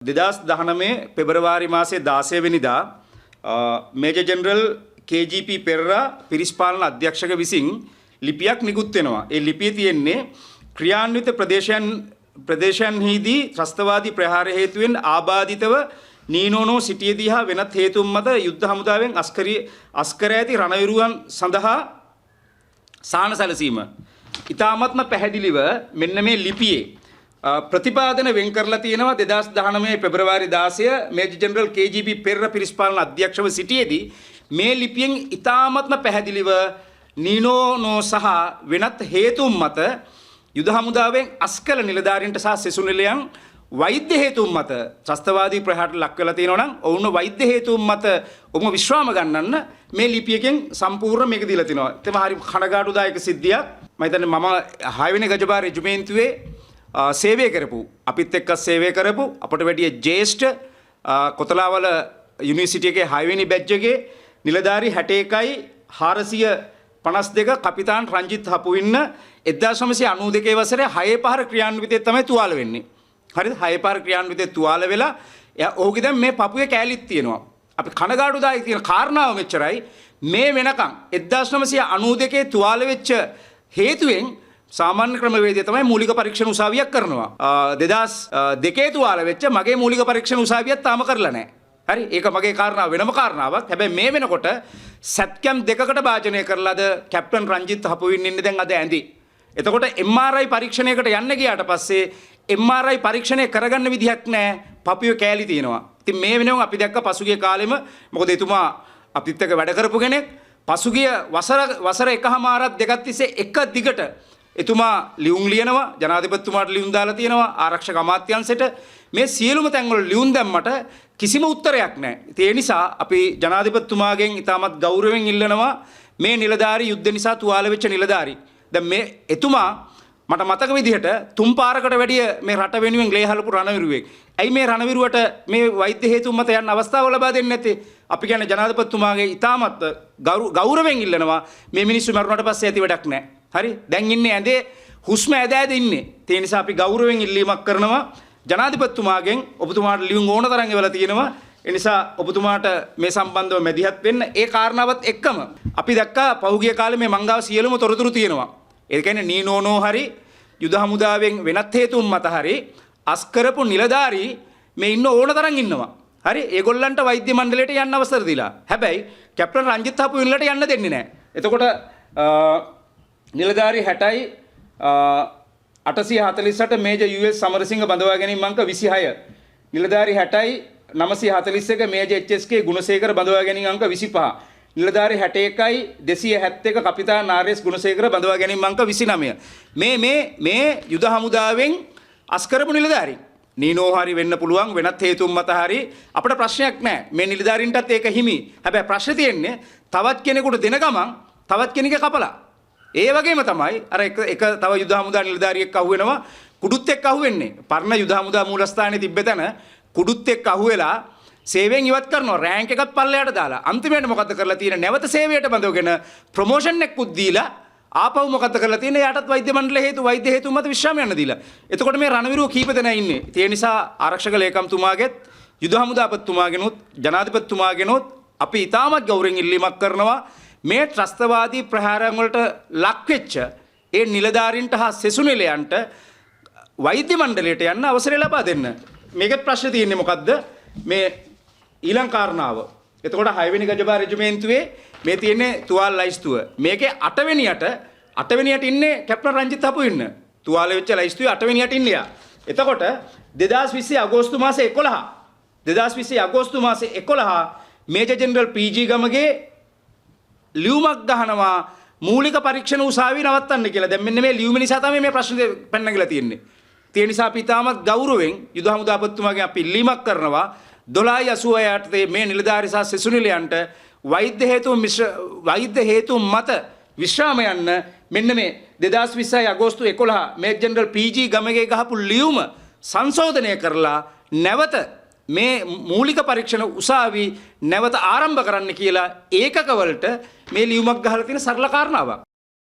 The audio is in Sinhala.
2019 පෙබරවාරි මාසයේ 16 වෙනිදා මේජර් ජෙනරල් KGP පෙරේරා පිරිස් පාලන අධ්‍යක්ෂක විසින් ලිපියක් නිකුත් වෙනවා. ඒ ලිපියේ තියෙන්නේ ක්‍රියාන්විත ප්‍රදේශයන්හිදී ත්‍රස්තවාදී ප්‍රහාර හේතුවෙන් ආබාධිතව නීනෝනෝ සිටියේදී හා වෙනත් හේතුන් මත යුද්ධ හමුදාවෙන් අස්කර ඇති රණවිරුවන් සඳහා සාන සැලසීම. ඉතාමත්ම පැහැදිලිව මෙන්න මේ ලිපියේ ප්‍රතිපාදන වෙන් කරලා තියෙනවා 2019 පෙබරවාරි 16 මේජර් ජෙනරල් KGP පෙරේරා පිරිස් පාලන අධ්‍යක්ෂව සිටියේදී මේ ලිපියෙන් ඉතාමත්ම පැහැදිලිව නීනෝනෝ සහ වෙනත් හේතුන් මත යුද හමුදාවෙන් අස්කල නිලධාරීන්ට සහ සෙසු නිලයන් වෛද්‍ය හේතුන් මත ත්‍රස්තවාදී ප්‍රහාරට ලක් වෙලා තියෙනවා නම් ඔවුන් වෛද්‍ය හේතුන් මත ඔබම විශ්වාම ගන්නන්න මේ ලිපියකින් සම්පූර්ණ මේක දීලා තිනවා. ඒක හරි කනගාටුදායක සිද්ධියක්. මම හිතන්නේ මම 6 වෙනි ගජබා රෙජිමේන්තුවේ සේවය කරපු අපිත් එක්ක සේවය කරපු අපට වැඩිය ජේෂ්ඨ කොතලාවල යුනිවර්සිටි එකේ 6 වෙනි බැච් එකේ නිලධාරී 61යි 452 කපිතාන් රංජිත් හපුවින්න 1992 වසරේ 6/5 ක්‍රියාන්විතයේ තමයි තුවාල වෙන්නේ. හරිද? 6/5 ක්‍රියාන්විතයේ තුවාල වෙලා ඔහුගේ දැන් මේ පපුවේ කෑලිත් තියෙනවා. අපි කනගාටුදායක තියෙන කාරණාව මෙච්චරයි මේ වෙනකන් 1992 තුවාල වෙච්ච හේතුවෙන් සාමාන්‍ය ක්‍රමවේදය තමයි මූලික පරීක්ෂණ උසාවියක් කරනවා. 2002 තුවාල වෙච්ච මගේ මූලික පරීක්ෂණ උසාවියක් තාම කරලා නැහැ. හරි? ඒක මගේ කාරණාව වෙනම කාරණාවක්. හැබැයි මේ වෙනකොට සැත්කම් දෙකකට භාජනය කරලාද කැප්ටන් රංජිත් හපුවින් ඉන්නේ දැන් අද ඇඳි. එතකොට MRI පරීක්ෂණයකට යන්න ගියාට පස්සේ MRI පරීක්ෂණය කරගන්න විදිහක් නැහැ. පපුවේ කෑලි තියෙනවා. ඉතින් මේ වෙනම අපි දැක්ක පසුගිය කාලෙම මොකද එතුමා අපිත් එක්ක වැඩ කරපු කෙනෙක් පසුගිය වසර එකහමාරක් දෙකක් තිස්සේ එක දිගට එතුමා ලියුම් ලියනවා ජනාධිපතිතුමාට ලියුම් දාලා තියෙනවා ආරක්ෂක අමාත්‍යාංශයට මේ සියලුම තැන්වල ලියුම් දැම්මට කිසිම උත්තරයක් නැහැ. ඒ නිසා අපි ජනාධිපතිතුමාගෙන් ඉතාමත් ගෞරවයෙන් ඉල්ලනවා මේ නිලධාරී යුද්ධ නිසා තුවාල වෙච්ච නිලධාරී. දැන් මේ එතුමා මට මතක විදිහට තුන් පාරකට වැඩිය මේ රට වෙනුවෙන් ලේ හලපු රණවිරුවෙක්. ඇයි මේ රණවිරුවට මේ වෛද්‍ය හේතුන් මත යන්න අවස්ථාව ලබා දෙන්නේ නැත්තේ? අපි කියන්නේ ජනාධිපතිතුමාගේ ඉතාමත් ගෞරවයෙන් ඉල්ලනවා මේ මිනිස්සු මරුණාට පස්සේ ඇති වැඩක් නැහැ. හරි? දැන් ඉන්නේ ඇඳේ හුස්ම ඇද ඉන්නේ. ඒ නිසා අපි ගෞරවයෙන් ඉල්ලීමක් කරනවා ජනාධිපතිතුමාගෙන් ඔබතුමාට ලියුම් ඕන තරම් එවලා තියෙනවා. ඒ නිසා ඔබතුමාට මේ සම්බන්ධව මැදිහත් වෙන්න. ඒ කාරණාවත් එක්කම අපි දැක්කා පහුගිය කාලේ මේ මංගාව සියලුම තොරතුරු තියෙනවා. ඒ කියන්නේ නීනෝනෝ හරි යුද හමුදාවෙන් වෙනත් හේතුන් මත හරි අස්කරපු නිලධාරී මේ ඉන්න ඕන තරම් ඉන්නවා. හරි? ඒගොල්ලන්ට වෛද්‍ය මණ්ඩලයට යන්න අවසර දීලා. හැබැයි කැප්ටන් රංජිත් හපුවින්ලට යන්න දෙන්නේ නැහැ. එතකොට නිලධාරී 60යි 848 මේජර් US සමරසිංහ බඳවා ගැනීම අංක 26. නිලධාරී 60යි 941 මේජර් HSK ගුණසේකර බඳවා ගැනීම අංක 25. නිලධාරී 61යි 271 කපිතාන් RS ගුණසේකර බඳවා ගැනීම අංක 29. මේ යුද හමුදාවෙන් අස්කරපු නිලධාරී. නීනෝ හරි වෙන්න පුළුවන් වෙනත් හේතුන් මත හරි අපිට ප්‍රශ්නයක් නැහැ. මේ නිලධාරීන්ටත් ඒක හිමි. හැබැයි ප්‍රශ්නේ තියෙන්නේ තවත් කෙනෙකුට දෙන ගමන් තවත් කෙනෙක්ගේ කපලා. ඒ වගේම තමයි අර එක තව යුද හමුදා නිලධාරියෙක් අහුවෙනවා කුඩුත් එක්ක අහුවෙන්නේ. පරණ යුද හමුදා මූලස්ථානයේ තිබ්බ තැන කුඩුත් එක්ක අහුවෙලා සේවයෙන් ඉවත් කරනවා රෑන්ක් එකත් පල්ලයට දාලා. අන්තිමට මොකද්ද කරලා තියෙන්නේ? නැවත සේවයට බඳවගෙන ප්‍රොමෝෂන් එකකුත් දීලා ආපහු මොකද්ද කරලා තියෙන්නේ? යාටත් වෛද්‍ය මණ්ඩල වෛද්‍ය හේතු මත විශ්‍රාම යන්න දීලා. එතකොට මේ රණවිරුව කීප දෙනා ඉන්නේ. ඒ නිසා ආරක්ෂක ලේකම්තුමාගෙත් යුද හමුදාපතිතුමාගෙනුත් ජනාධිපතිතුමාගෙනුත් අපි ඉතාමත් ගෞරවයෙන් ඉල්ලීමක් කරනවා මේ ත්‍රස්තවාදී ප්‍රහාරයන් වලට ලක් වෙච්ච ඒ නිලධාරීන්ට හා සෙසු නිලයන්ට වෛද්‍ය මණ්ඩලයට යන්න අවසරය ලබා දෙන්න. මේකත් ප්‍රශ්නේ තියෙන්නේ මොකද්ද? මේ ඊළඟ කාරණාව. එතකොට 6 වෙනි ගජබා රෙජිමේන්තුවේ මේ තියෙන්නේ තුවාල ලයිස්තුව. මේකේ 8 වෙනියට ඉන්නේ කැප්ටන් රංජිත් හපුවින්න. තුවාල වෙච්ච ලයිස්තුවේ 8 වෙනියට ඉන්නේ යා. එතකොට 2020 අගෝස්තු මාසේ 11 මේජර් ජෙනරල් PG ගමගේ ලියුමක් ගහනවා මූලික පරීක්ෂණ උසාවිය නවත්තන්න කියලා. දැන් මෙන්න මේ ලියුම නිසා තමයි මේ ප්‍රශ්නේ පැනනගලා තියෙන්නේ. ඒ නිසා අපි තාමත් ගෞරවයෙන් යුද හමුදාපතිතුමාගෙන් අපි ඉල්ලීමක් කරනවා 1286 මේ නිලධාරී සහ සෙසු නිලයන්ට වෛද්‍ය හේතු මත විශ්‍රාම යන්න මෙන්න මේ 2020 අගෝස්තු 11 මේජර් ජෙනරල් PG ගමගේ ගහපු ලියුම සංශෝධනය කරලා නැවත මේ මූලික පරීක්ෂණ උසාවි නැවත ආරම්භ කරන්න කියලා ඒකකවලට මේ ලියුමක් ගහලා තියෙන සරල කාරණාවක්.